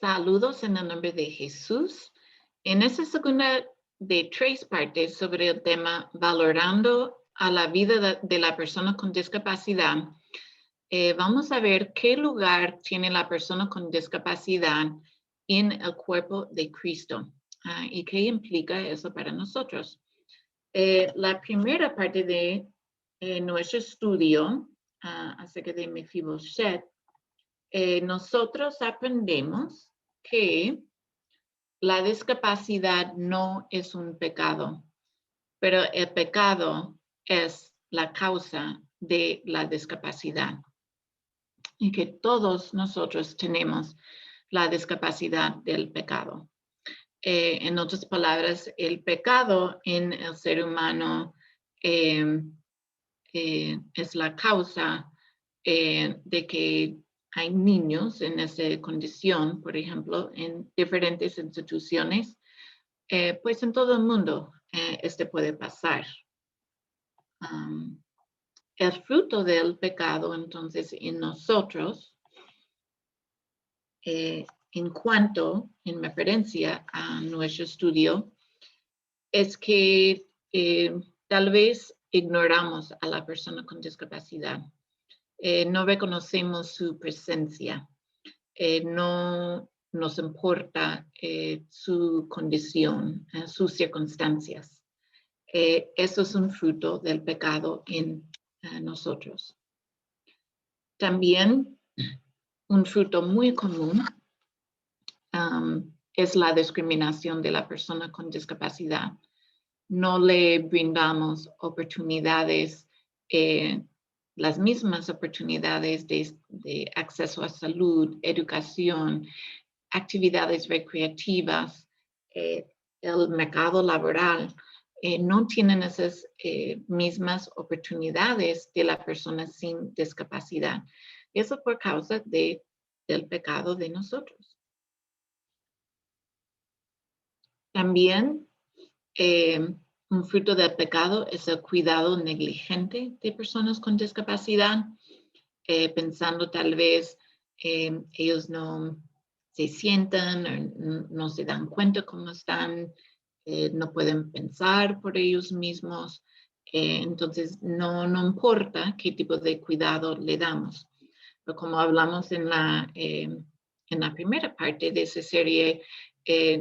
Saludos en el nombre de Jesús. En esta segunda de 3 partes sobre el tema valorando a la vida de la persona con discapacidad, vamos a ver qué lugar tiene la persona con discapacidad en el cuerpo de Cristo y qué implica eso para nosotros. La primera parte de nuestro estudio acerca de Mefiboset, nosotros aprendemos que la discapacidad no es un pecado, pero el pecado es la causa de la discapacidad y que todos nosotros tenemos la discapacidad del pecado. En otras palabras, el pecado en el ser humano es la causa de que hay niños en esa condición, por ejemplo, en diferentes instituciones, pues en todo el mundo puede pasar. El fruto del pecado, entonces, en nosotros, en referencia a nuestro estudio, es que tal vez ignoramos a la persona con discapacidad. No reconocemos su presencia. No nos importa su condición, sus circunstancias. Eso es un fruto del pecado en nosotros. También un fruto muy común es la discriminación de la persona con discapacidad. No le brindamos oportunidades, las mismas oportunidades de acceso a salud, educación, actividades recreativas, el mercado laboral. No tienen esas mismas oportunidades de la persona sin discapacidad. Eso por causa del pecado de nosotros. También un fruto del pecado es el cuidado negligente de personas con discapacidad, pensando tal vez ellos no se sientan, no se dan cuenta cómo están, no pueden pensar por ellos mismos. Entonces, no importa qué tipo de cuidado le damos. Pero como hablamos en la primera parte de esa serie,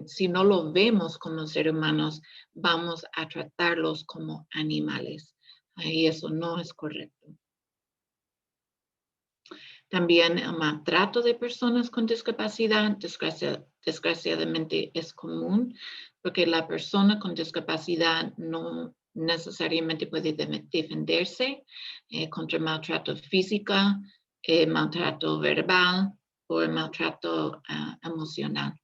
si no lo vemos como seres humanos, vamos a tratarlos como animales. Y eso no es correcto. También el maltrato de personas con discapacidad, desgraciadamente es común, porque la persona con discapacidad no necesariamente puede defenderse contra maltrato físico, maltrato verbal o maltrato emocional.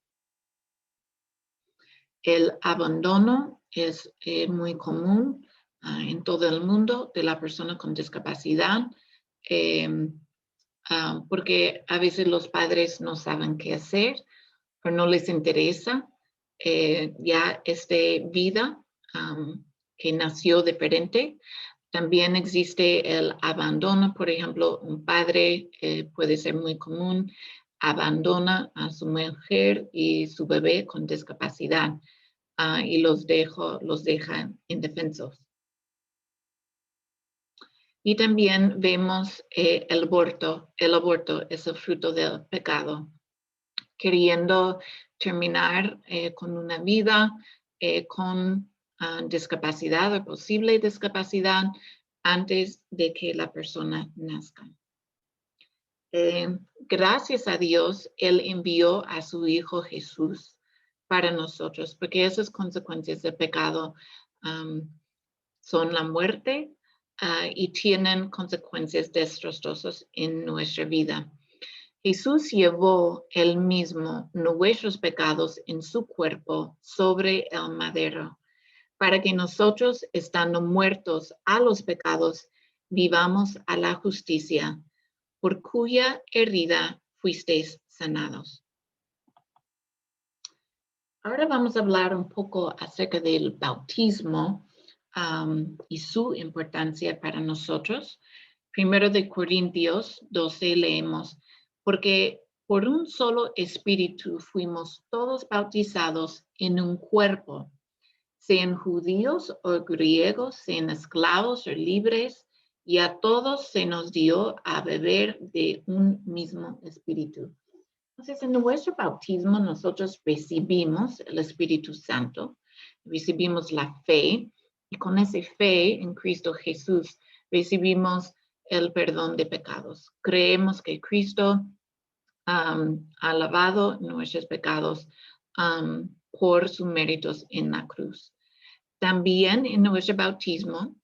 El abandono es muy común en todo el mundo de la persona con discapacidad, porque a veces los padres no saben qué hacer o no les interesa ya esta vida que nació diferente. También existe el abandono, por ejemplo, un padre puede ser muy común, abandona a su mujer y su bebé con discapacidad y los deja indefensos. Y también vemos el aborto. El aborto es el fruto del pecado, queriendo terminar con una vida con discapacidad o posible discapacidad antes de que la persona nazca. Gracias a Dios, Él envió a su Hijo Jesús para nosotros, porque esas consecuencias del pecado son la muerte y tienen consecuencias desastrosas en nuestra vida. Jesús llevó él mismo nuestros pecados en su cuerpo sobre el madero, para que nosotros, estando muertos a los pecados, vivamos a la justicia, por cuya herida fuisteis sanados. Ahora vamos a hablar un poco acerca del bautismo y su importancia para nosotros. Primero de Corintios 12 leemos, porque por un solo espíritu fuimos todos bautizados en un cuerpo, sean judíos o griegos, sean esclavos o libres, y a todos se nos dio a beber de un mismo espíritu. Entonces, en nuestro bautismo nosotros recibimos el Espíritu Santo, recibimos la fe, y con esa fe en Cristo Jesús recibimos el perdón de pecados. Creemos que Cristo ha lavado nuestros pecados por sus méritos en la cruz. También en nuestro bautismo,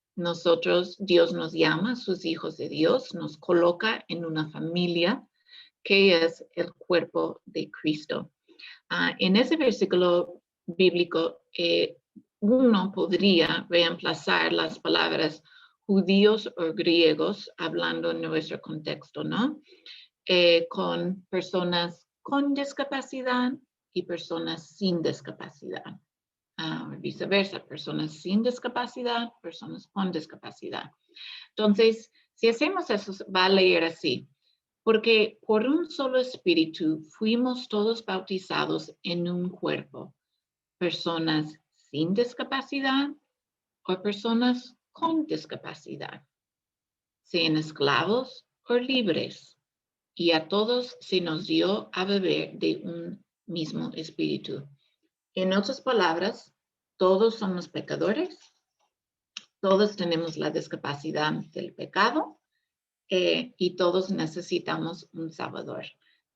Dios nos llama, sus hijos de Dios, nos coloca en una familia que es el cuerpo de Cristo. En ese versículo bíblico, uno podría reemplazar las palabras judíos o griegos, hablando en nuestro contexto, ¿no? Con personas con discapacidad y personas sin discapacidad. Viceversa, personas sin discapacidad, personas con discapacidad. Entonces, si hacemos eso, va a leer así. Porque por un solo espíritu fuimos todos bautizados en un cuerpo, personas sin discapacidad o personas con discapacidad, sean esclavos o libres, y a todos se nos dio a beber de un mismo espíritu. En otras palabras, todos somos pecadores, todos tenemos la discapacidad del pecado, y todos necesitamos un Salvador.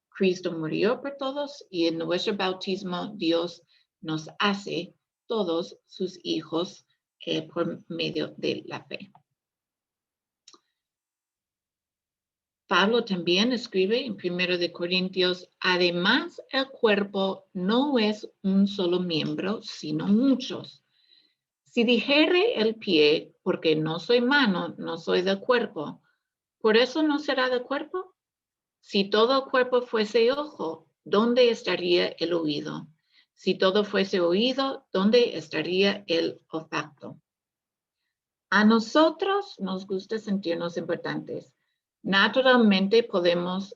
Cristo murió por todos y en nuestro bautismo Dios nos hace todos sus hijos por medio de la fe. Pablo también escribe en 1 de Corintios, además el cuerpo no es un solo miembro, sino muchos. Si dijere el pie, porque no soy mano, no soy del cuerpo, ¿por eso no será del cuerpo? Si todo el cuerpo fuese ojo, ¿dónde estaría el oído? Si todo fuese oído, ¿dónde estaría el olfato? A nosotros nos gusta sentirnos importantes. Naturalmente ponemos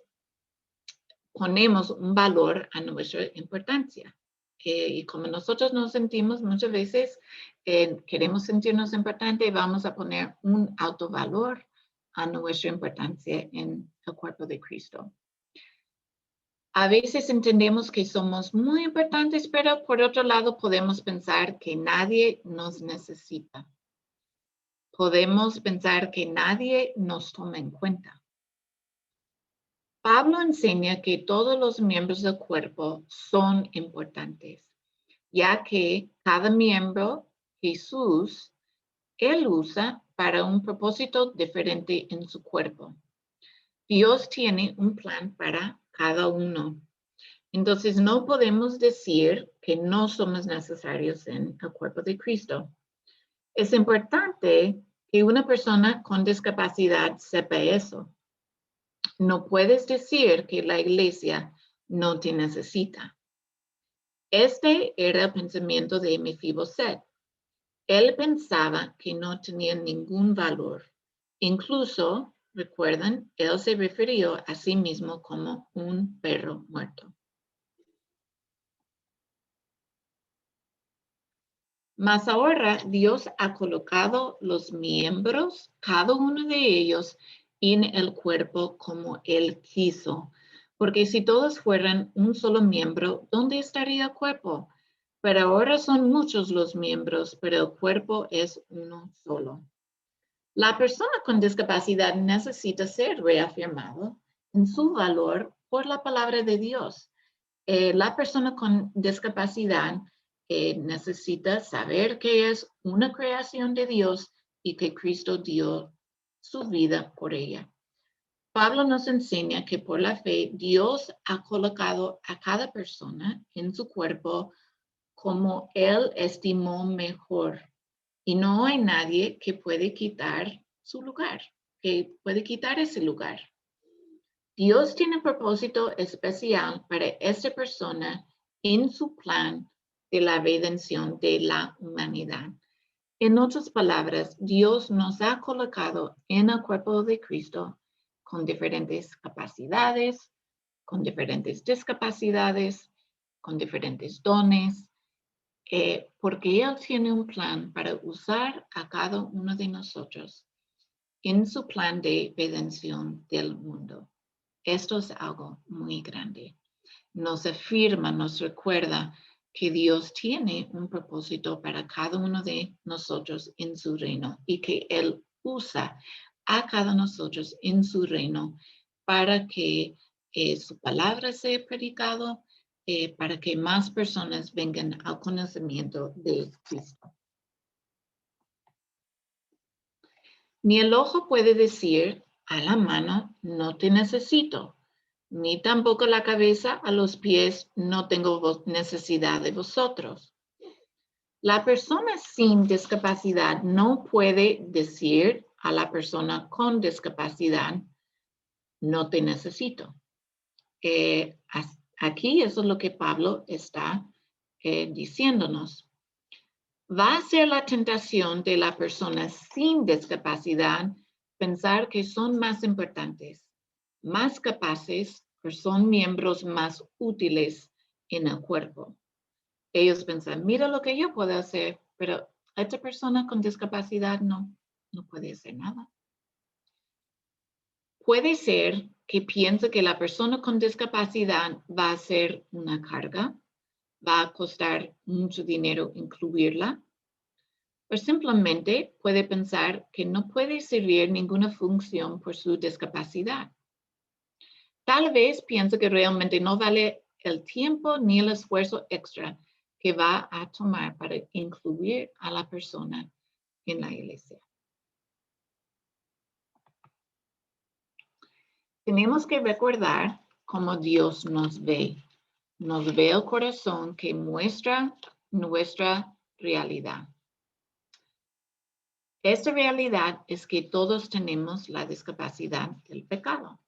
un valor a nuestra importancia. Y como nosotros nos sentimos muchas veces, queremos sentirnos importantes, vamos a poner un alto valor a nuestra importancia en el cuerpo de Cristo. A veces entendemos que somos muy importantes, pero por otro lado podemos pensar que nadie nos necesita. Podemos pensar que nadie nos toma en cuenta. Pablo enseña que todos los miembros del cuerpo son importantes, ya que cada miembro Jesús, él usa para un propósito diferente en su cuerpo. Dios tiene un plan para cada uno. Entonces no podemos decir que no somos necesarios en el cuerpo de Cristo. Es importante que una persona con discapacidad sepa eso. No puedes decir que la iglesia no te necesita. Este era el pensamiento de Mefiboset. Él pensaba que no tenía ningún valor. Incluso, recuerdan, él se refirió a sí mismo como un perro muerto. Mas ahora Dios ha colocado los miembros, cada uno de ellos, en el cuerpo como Él quiso. Porque si todos fueran un solo miembro, ¿dónde estaría el cuerpo? Pero ahora son muchos los miembros, pero el cuerpo es uno solo. La persona con discapacidad necesita ser reafirmado en su valor por la palabra de Dios. La persona con discapacidad necesita saber que es una creación de Dios y que Cristo dio su vida por ella. Pablo nos enseña que por la fe Dios ha colocado a cada persona en su cuerpo como Él estimó mejor. Y no hay nadie que puede quitar su lugar, que puede quitar ese lugar. Dios tiene un propósito especial para esta persona en su plan de la redención de la humanidad. En otras palabras, Dios nos ha colocado en el cuerpo de Cristo con diferentes capacidades, con diferentes discapacidades, con diferentes dones, porque Él tiene un plan para usar a cada uno de nosotros en su plan de redención del mundo. Esto es algo muy grande. Nos afirma, nos recuerda que Dios tiene un propósito para cada uno de nosotros en su reino y que Él usa a cada nosotros en su reino para que su palabra sea predicado, para que más personas vengan al conocimiento de Cristo. Ni el ojo puede decir a la mano, no te necesito, ni tampoco la cabeza a los pies, no tengo necesidad de vosotros. La persona sin discapacidad no puede decir a la persona con discapacidad, no te necesito. Aquí eso es lo que Pablo está diciéndonos. Va a ser la tentación de la persona sin discapacidad pensar que son más importantes, más capaces o son miembros más útiles en el cuerpo. Ellos piensan, mira lo que yo puedo hacer, pero esta persona con discapacidad no puede hacer nada. Puede ser que piense que la persona con discapacidad va a ser una carga, va a costar mucho dinero incluirla, o simplemente puede pensar que no puede servir ninguna función por su discapacidad. Tal vez piense que realmente no vale el tiempo ni el esfuerzo extra que va a tomar para incluir a la persona en la iglesia. Tenemos que recordar cómo Dios nos ve. Nos ve el corazón que muestra nuestra realidad. Esta realidad es que todos tenemos la discapacidad del pecado.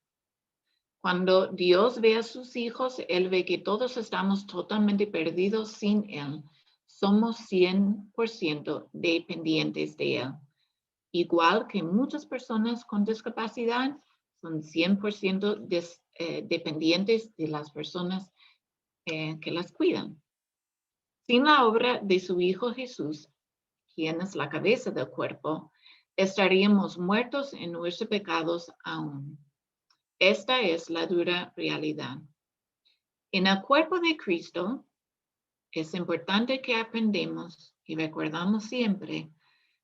Cuando Dios ve a sus hijos, Él ve que todos estamos totalmente perdidos sin Él. Somos 100% dependientes de Él. Igual que muchas personas con discapacidad son 100% dependientes de las personas que las cuidan. Sin la obra de su Hijo Jesús, quien es la cabeza del cuerpo, estaríamos muertos en nuestros pecados aún. Esta es la dura realidad. En el cuerpo de Cristo, es importante que aprendamos y recordamos siempre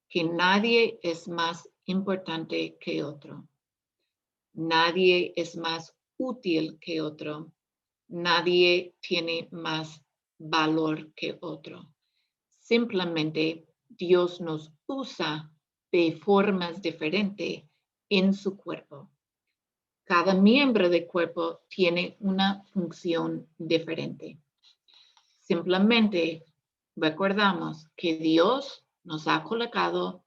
que nadie es más importante que otro. Nadie es más útil que otro. Nadie tiene más valor que otro. Simplemente Dios nos usa de formas diferentes en su cuerpo. Cada miembro del cuerpo tiene una función diferente. Simplemente recordamos que Dios nos ha colocado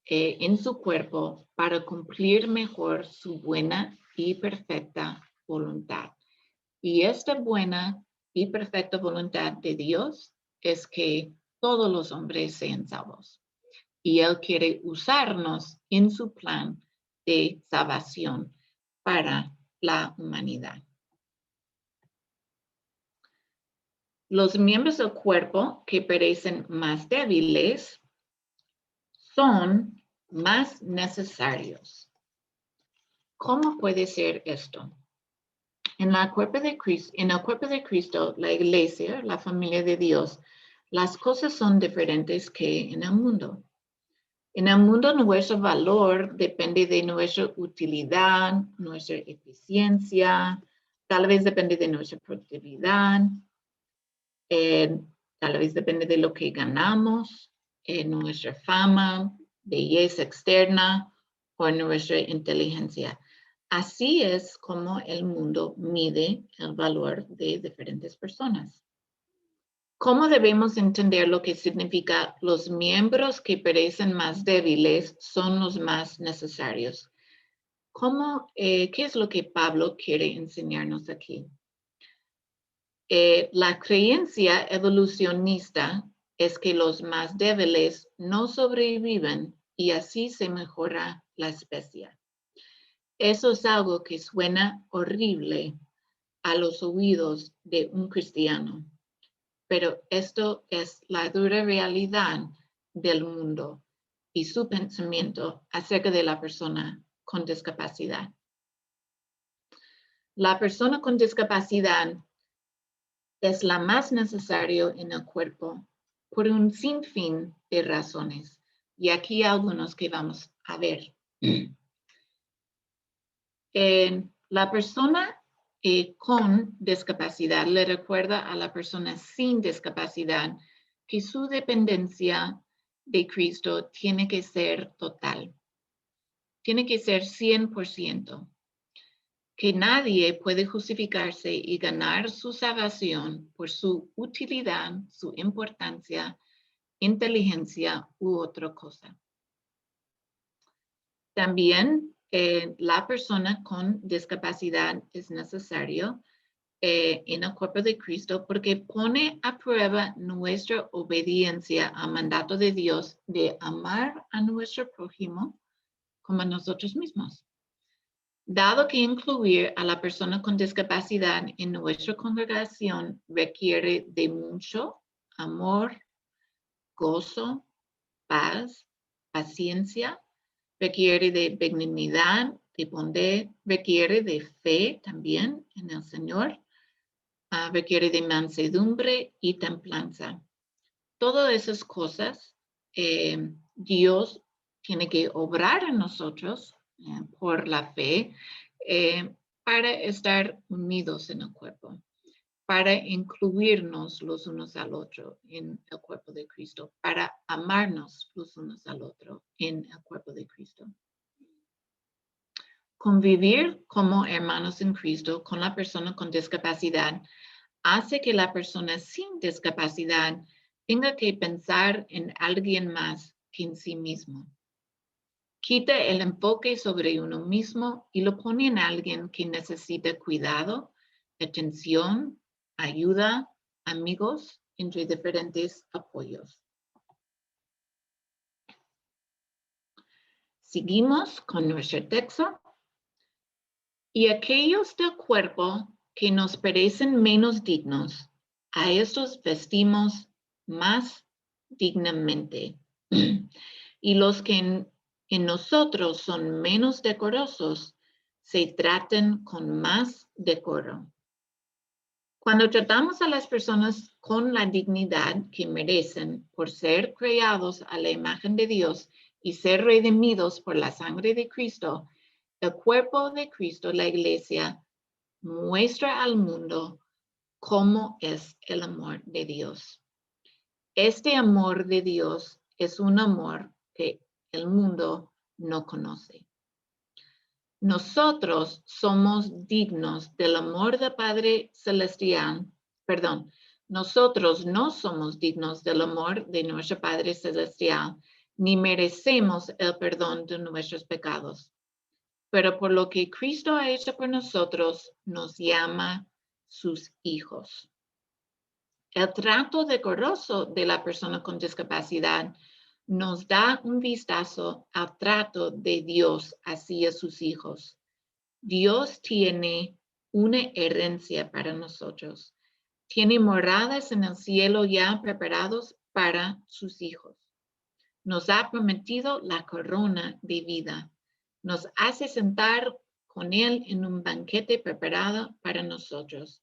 en su cuerpo para cumplir mejor su buena y perfecta voluntad. Y esta buena y perfecta voluntad de Dios es que todos los hombres sean salvos. Y Él quiere usarnos en su plan de salvación para la humanidad. Los miembros del cuerpo que parecen más débiles son más necesarios. ¿Cómo puede ser esto? En el cuerpo de Cristo, la iglesia, la familia de Dios, las cosas son diferentes que en el mundo. En el mundo, nuestro valor depende de nuestra utilidad, nuestra eficiencia, tal vez depende de nuestra productividad, tal vez depende de lo que ganamos, nuestra fama, belleza externa o nuestra inteligencia. Así es como el mundo mide el valor de diferentes personas. ¿Cómo debemos entender lo que significa los miembros que parecen más débiles son los más necesarios? ¿Qué es lo que Pablo quiere enseñarnos aquí? La creencia evolucionista es que los más débiles no sobreviven y así se mejora la especie. Eso es algo que suena horrible a los oídos de un cristiano, pero esto es la dura realidad del mundo y su pensamiento acerca de la persona con discapacidad. La persona con discapacidad es la más necesaria en el cuerpo por un sinfín de razones. Y aquí algunos que vamos a ver. La persona con discapacidad le recuerda a la persona sin discapacidad que su dependencia de Cristo tiene que ser total. Tiene que ser 100%. Que nadie puede justificarse y ganar su salvación por su utilidad, su importancia, inteligencia u otra cosa. También la persona con discapacidad es necesario en el cuerpo de Cristo porque pone a prueba nuestra obediencia al mandato de Dios de amar a nuestro prójimo como a nosotros mismos. Dado que incluir a la persona con discapacidad en nuestra congregación requiere de mucho amor, gozo, paz, paciencia, requiere de benignidad, de bondad, requiere de fe también en el Señor, requiere de mansedumbre y templanza. Todas esas cosas Dios tiene que obrar en nosotros por la fe para estar unidos en el cuerpo, para incluirnos los unos al otro en el cuerpo de Cristo, para amarnos los unos al otro en el cuerpo de Cristo. Convivir como hermanos en Cristo con la persona con discapacidad hace que la persona sin discapacidad tenga que pensar en alguien más que en sí mismo. Quita el enfoque sobre uno mismo y lo pone en alguien que necesita cuidado, atención, ayuda, amigos, entre diferentes apoyos. Seguimos con nuestro texto. Y aquellos del cuerpo que nos parecen menos dignos, a estos vestimos más dignamente. Y los que en nosotros son menos decorosos, se traten con más decoro. Cuando tratamos a las personas con la dignidad que merecen por ser creados a la imagen de Dios y ser redimidos por la sangre de Cristo, el cuerpo de Cristo, la iglesia, muestra al mundo cómo es el amor de Dios. Este amor de Dios es un amor que el mundo no conoce. Nosotros somos dignos del amor del Padre Celestial, nosotros no somos dignos del amor de nuestro Padre Celestial, ni merecemos el perdón de nuestros pecados. Pero por lo que Cristo ha hecho por nosotros, nos llama sus hijos. El trato decoroso de la persona con discapacidad nos da un vistazo al trato de Dios hacia sus hijos. Dios tiene una herencia para nosotros. Tiene moradas en el cielo ya preparados para sus hijos. Nos ha prometido la corona de vida. Nos hace sentar con Él en un banquete preparado para nosotros.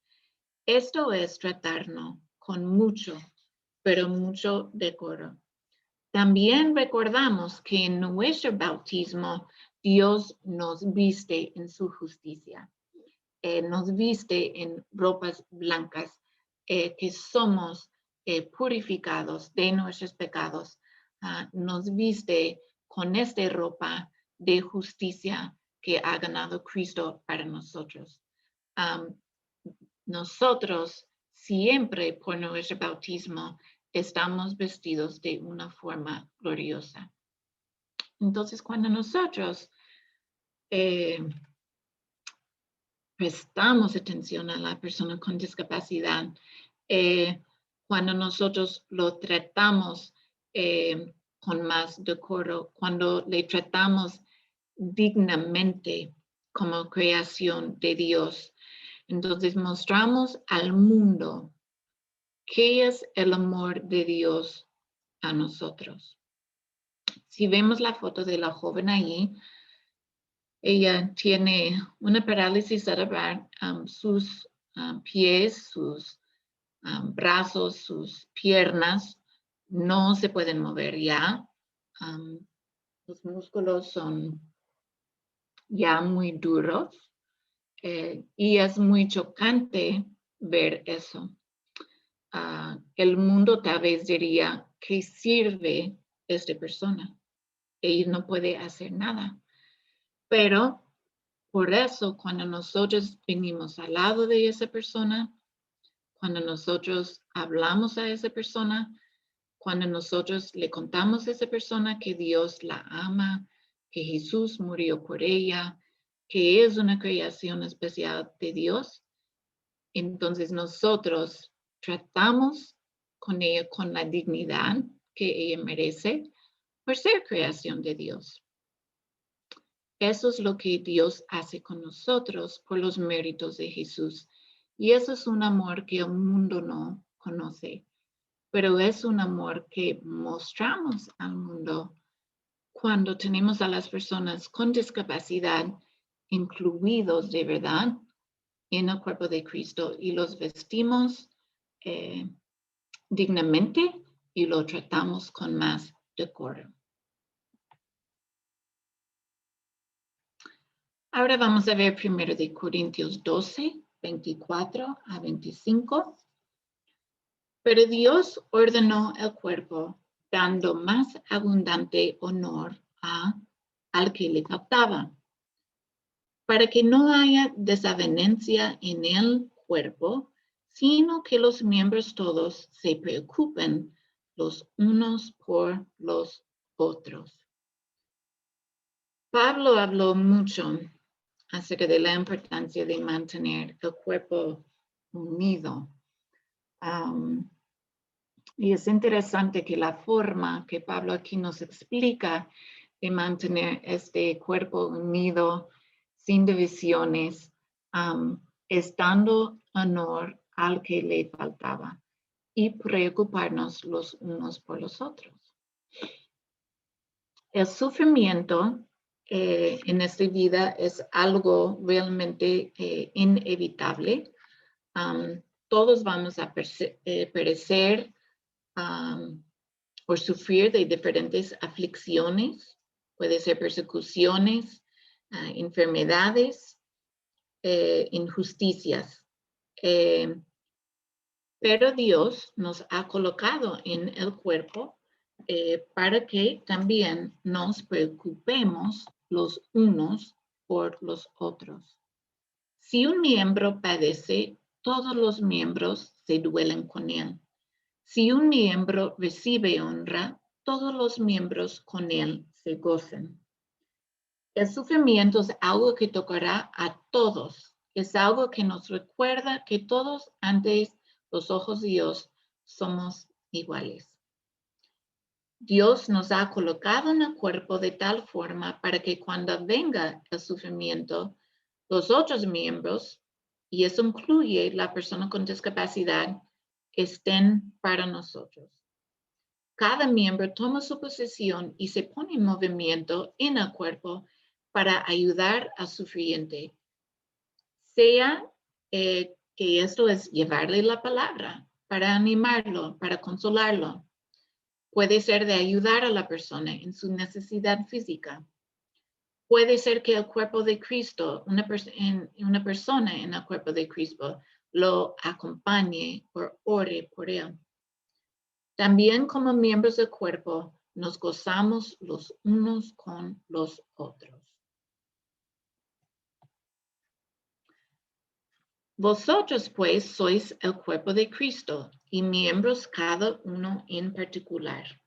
Esto es tratarnos con mucho, pero mucho decoro. También recordamos que en nuestro bautismo Dios nos viste en su justicia. Nos viste en ropas blancas, que somos purificados de nuestros pecados. Nos viste con esta ropa de justicia que ha ganado Cristo para nosotros. Nosotros siempre por nuestro bautismo estamos vestidos de una forma gloriosa. Entonces, cuando nosotros prestamos atención a la persona con discapacidad, cuando nosotros lo tratamos con más decoro, cuando le tratamos dignamente como creación de Dios, Entonces mostramos al mundo qué es el amor de Dios a nosotros. Si vemos la foto de la joven ahí, ella tiene una parálisis cerebral, sus pies, sus brazos, sus piernas no se pueden mover ya. Los músculos son ya muy duros y es muy chocante ver eso. El mundo tal vez diría, ¿qué sirve esta persona? Ella no puede hacer nada. Pero por eso, cuando nosotros venimos al lado de esa persona, cuando nosotros hablamos a esa persona, cuando nosotros le contamos a esa persona que Dios la ama, que Jesús murió por ella, que es una creación especial de Dios, entonces nosotros tratamos con ella con la dignidad que ella merece por ser creación de Dios. Eso es lo que Dios hace con nosotros por los méritos de Jesús. Y eso es un amor que el mundo no conoce, pero es un amor que mostramos al mundo cuando tenemos a las personas con discapacidad incluidos de verdad en el cuerpo de Cristo y los vestimos dignamente y lo tratamos con más decoro. Ahora vamos a ver 1 Corintios 12, 24 a 25. Pero Dios ordenó el cuerpo, dando más abundante honor al que le faltaba, para que no haya desavenencia en el cuerpo, sino que los miembros todos se preocupen los unos por los otros. Pablo habló mucho acerca de la importancia de mantener el cuerpo unido. Y es interesante que la forma que Pablo aquí nos explica de mantener este cuerpo unido, sin divisiones, es dando honor al que le faltaba y preocuparnos los unos por los otros. El sufrimiento en esta vida es algo realmente inevitable. Todos vamos a perecer por sufrir de diferentes aflicciones, puede ser persecuciones, enfermedades, injusticias. Pero Dios nos ha colocado en el cuerpo para que también nos preocupemos los unos por los otros. Si un miembro padece, todos los miembros se duelen con él. Si un miembro recibe honra, todos los miembros con él se gozan. El sufrimiento es algo que tocará a todos. Es algo que nos recuerda que todos ante los ojos de Dios somos iguales. Dios nos ha colocado en el cuerpo de tal forma para que cuando venga el sufrimiento, los otros miembros, y eso incluye la persona con discapacidad, estén para nosotros. Cada miembro toma su posición y se pone en movimiento en el cuerpo para ayudar al sufriente. Sea que esto es llevarle la palabra, para animarlo, para consolarlo. Puede ser de ayudar a la persona en su necesidad física. Puede ser que el cuerpo de Cristo, una persona en el cuerpo de Cristo, lo acompañe o ore por él. También como miembros del cuerpo nos gozamos los unos con los otros. Vosotros pues sois el cuerpo de Cristo y miembros cada uno en particular.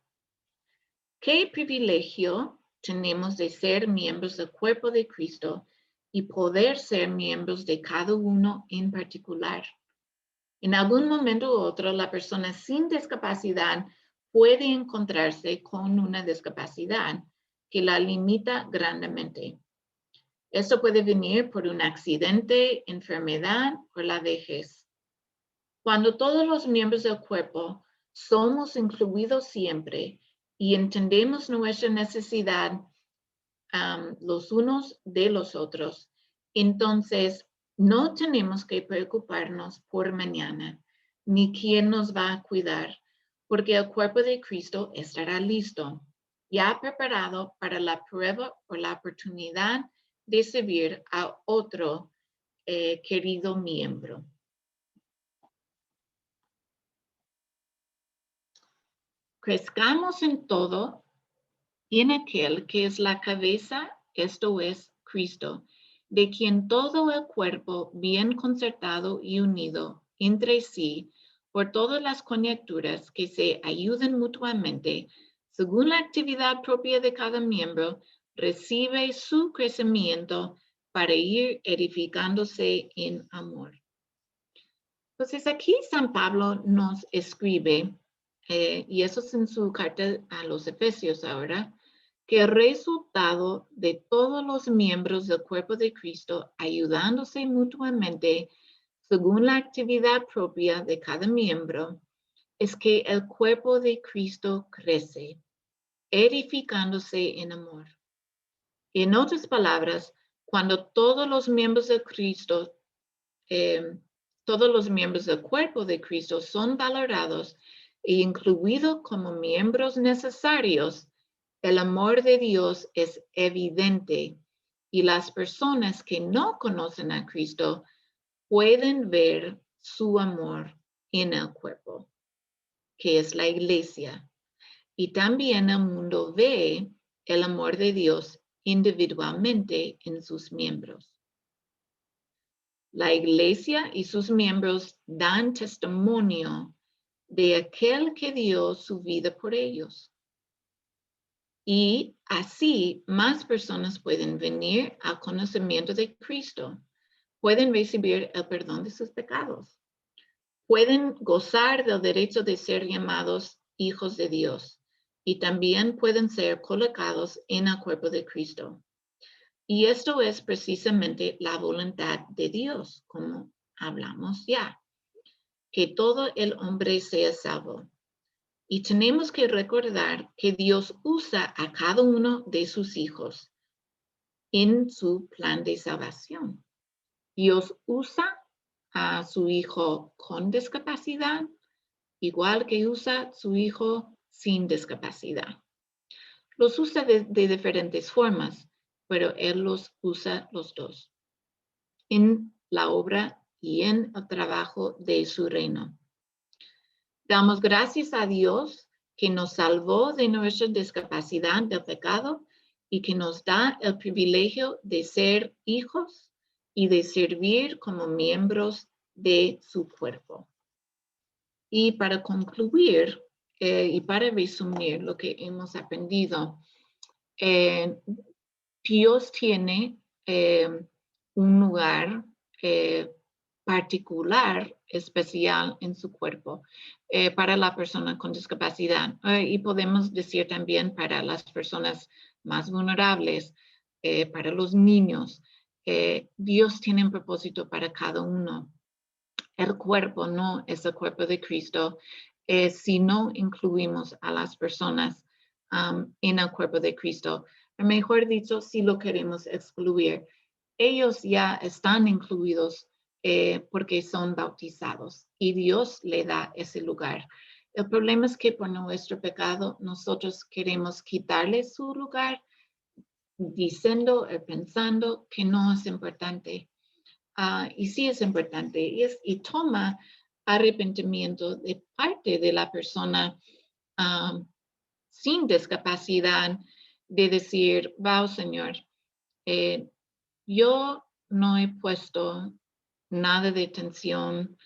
¿Qué privilegio tenemos de ser miembros del cuerpo de Cristo y poder ser miembros de cada uno en particular? En algún momento u otro, la persona sin discapacidad puede encontrarse con una discapacidad que la limita grandemente. Esto puede venir por un accidente, enfermedad o la vejez. Cuando todos los miembros del cuerpo somos incluidos siempre y entendemos nuestra necesidad los unos de los otros, entonces no tenemos que preocuparnos por mañana, ni quién nos va a cuidar, porque el cuerpo de Cristo estará listo, ya preparado para la prueba o la oportunidad de servir a otro querido miembro. Crezcamos en todo y en aquel que es la cabeza, esto es Cristo, de quien todo el cuerpo bien concertado y unido entre sí por todas las conjeturas que se ayuden mutuamente, según la actividad propia de cada miembro, recibe su crecimiento para ir edificándose en amor. Entonces aquí San Pablo nos escribe, y eso es en su carta a los Efesios ahora, que el resultado de todos los miembros del cuerpo de Cristo ayudándose mutuamente según la actividad propia de cada miembro es que el cuerpo de Cristo crece, edificándose en amor. En otras palabras, cuando todos los miembros de Cristo todos los miembros del cuerpo de Cristo son valorados e incluidos como miembros necesarios, el amor de Dios es evidente y las personas que no conocen a Cristo pueden ver su amor en el cuerpo, que es la iglesia. Y también el mundo ve el amor de Dios individualmente en sus miembros. La iglesia y sus miembros dan testimonio de aquel que dio su vida por ellos. Y así más personas pueden venir al conocimiento de Cristo, pueden recibir el perdón de sus pecados, pueden gozar del derecho de ser llamados hijos de Dios y también pueden ser colocados en el cuerpo de Cristo. Y esto es precisamente la voluntad de Dios, como hablamos ya, que todo el hombre sea salvo. Y tenemos que recordar que Dios usa a cada uno de sus hijos en su plan de salvación. Dios usa a su hijo con discapacidad, igual que usa a su hijo sin discapacidad. Los usa de diferentes formas, pero Él los usa los dos en la obra y en el trabajo de su reino. Damos gracias a Dios que nos salvó de nuestra discapacidad del pecado y que nos da el privilegio de ser hijos y de servir como miembros de su cuerpo. Y para concluir y para resumir lo que hemos aprendido, Dios tiene un lugar particular, especial en su cuerpo para la persona con discapacidad. Y podemos decir también para las personas más vulnerables, para los niños. Dios tiene un propósito para cada uno. El cuerpo no es el cuerpo de Cristo si no incluimos a las personas en el cuerpo de Cristo. Mejor dicho, si lo queremos excluir, ellos ya están incluidos porque son bautizados y Dios le da ese lugar. El problema es que por nuestro pecado nosotros queremos quitarle su lugar diciendo o pensando que no es importante. Y sí es importante y toma arrepentimiento de parte de la persona sin discapacidad de decir, wow, Señor, yo no he puesto nada de atención,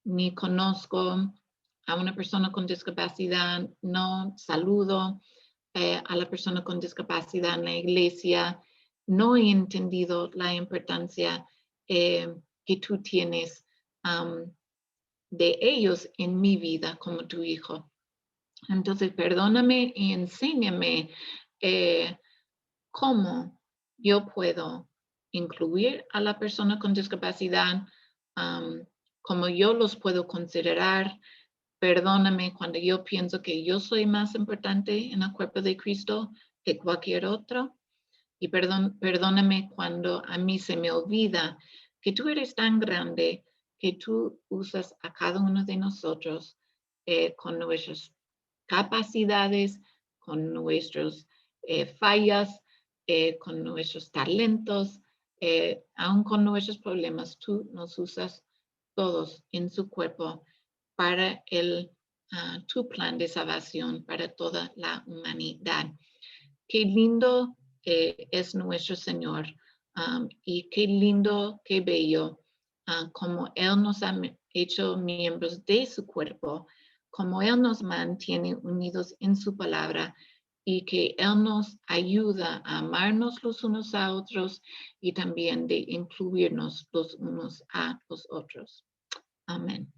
ni conozco a una persona con discapacidad, no saludo a la persona con discapacidad en la iglesia, no he entendido la importancia que tú tienes de ellos en mi vida como tu hijo. Entonces, perdóname y enséñame cómo yo puedo incluir a la persona con discapacidad, como yo los puedo considerar. Perdóname cuando yo pienso que yo soy más importante en el cuerpo de Cristo que cualquier otro. Y perdóname cuando a mí se me olvida que tú eres tan grande que tú usas a cada uno de nosotros con nuestras capacidades, con nuestras fallas, con nuestros talentos, aún con nuestros problemas. Tú nos usas todos en su cuerpo para tu plan de salvación para toda la humanidad. Qué lindo es nuestro Señor y qué lindo, qué bello, como Él nos ha hecho miembros de su cuerpo, como Él nos mantiene unidos en su palabra y que Él nos ayuda a amarnos los unos a otros y también de incluirnos los unos a los otros. Amén.